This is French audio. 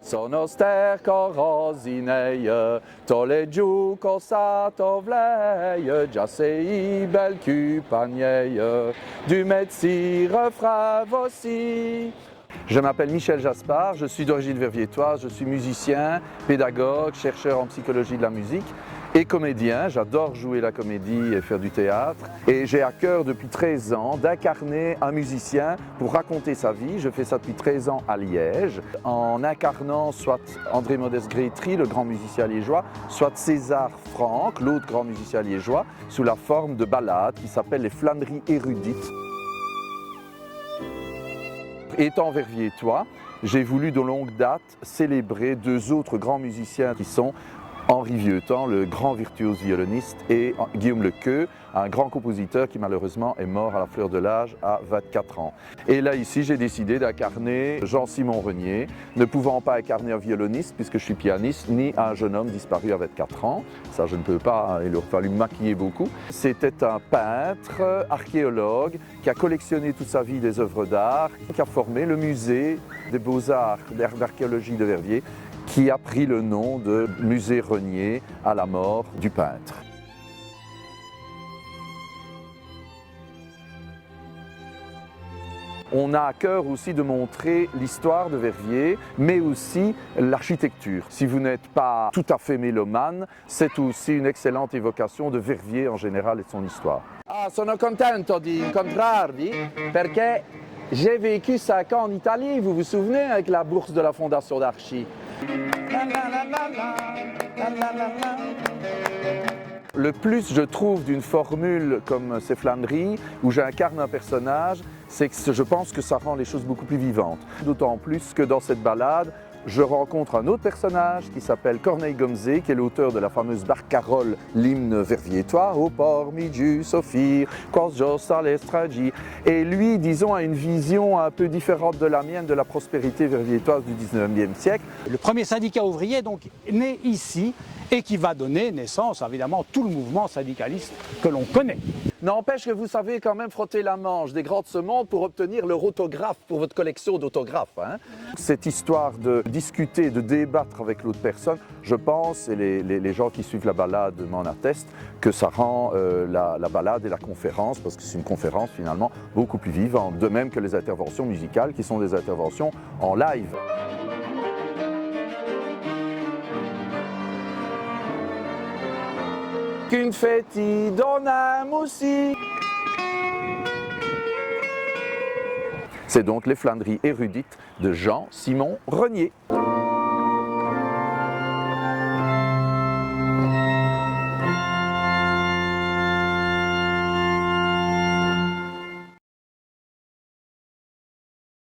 Sono sterco rosineie, tolegiu cosa tovleie, già sei bel cupagneie, du metzire frave aussi. Je m'appelle Michel Jaspard, je suis d'origine verviétoise, je suis musicien, pédagogue, chercheur en psychologie de la musique et comédien. J'adore jouer la comédie et faire du théâtre. Et j'ai à cœur depuis 13 ans d'incarner un musicien pour raconter sa vie. Je fais ça depuis 13 ans à Liège, en incarnant soit André Modeste Grétry, le grand musicien liégeois, soit César Franck, l'autre grand musicien liégeois, sous la forme de ballades qui s'appellent les flâneries érudites. Étant verviétois, j'ai voulu de longue date célébrer deux autres grands musiciens qui sont Henri Vieuxtemps, le grand virtuose violoniste, et Guillaume Lequeux, un grand compositeur qui malheureusement est mort à la fleur de l'âge à 24 ans. Et là ici j'ai décidé d'incarner Jean-Simon Renier, ne pouvant pas incarner un violoniste puisque je suis pianiste, ni un jeune homme disparu à 24 ans. Ça je ne peux pas, il aurait fallu me maquiller beaucoup. C'était un peintre, archéologue, qui a collectionné toute sa vie des œuvres d'art, qui a formé le musée des beaux-arts d'archéologie de Verviers, qui a pris le nom de Musée Renier à la mort du peintre. On a à cœur aussi de montrer l'histoire de Verviers, mais aussi l'architecture. Si vous n'êtes pas tout à fait mélomane, c'est aussi une excellente évocation de Verviers en général et de son histoire. Ah, sono contento di incontrarvi perché j'ai vécu 5 ans en Italie, vous vous souvenez, avec la bourse de la Fondation d'Archi. Le plus je trouve d'une formule comme ces flâneries, où j'incarne un personnage, c'est que je pense que ça rend les choses beaucoup plus vivantes. D'autant plus que dans cette ballade, je rencontre un autre personnage qui s'appelle Corneille Gomzé, qui est l'auteur de la fameuse barcarolle, l'hymne verviétois, au port migiu sophir, quos josta l'estragi. Et lui, disons, a une vision un peu différente de la mienne de la prospérité verviétoise du 19e siècle. Le premier syndicat ouvrier donc né ici et qui va donner naissance évidemment à tout le mouvement syndicaliste que l'on connaît. N'empêche que vous savez quand même frotter la manche des grands de ce monde pour obtenir leur autographe pour votre collection d'autographes. Hein. Cette histoire de discuter, de débattre avec l'autre personne, je pense, et les gens qui suivent la balade m'en attestent, que ça rend la balade et la conférence, parce que c'est une conférence finalement beaucoup plus vivante, de même que les interventions musicales qui sont des interventions en live. Qu'une fête donne aussi. C'est donc les flâneries érudites de Jean-Simon Renier.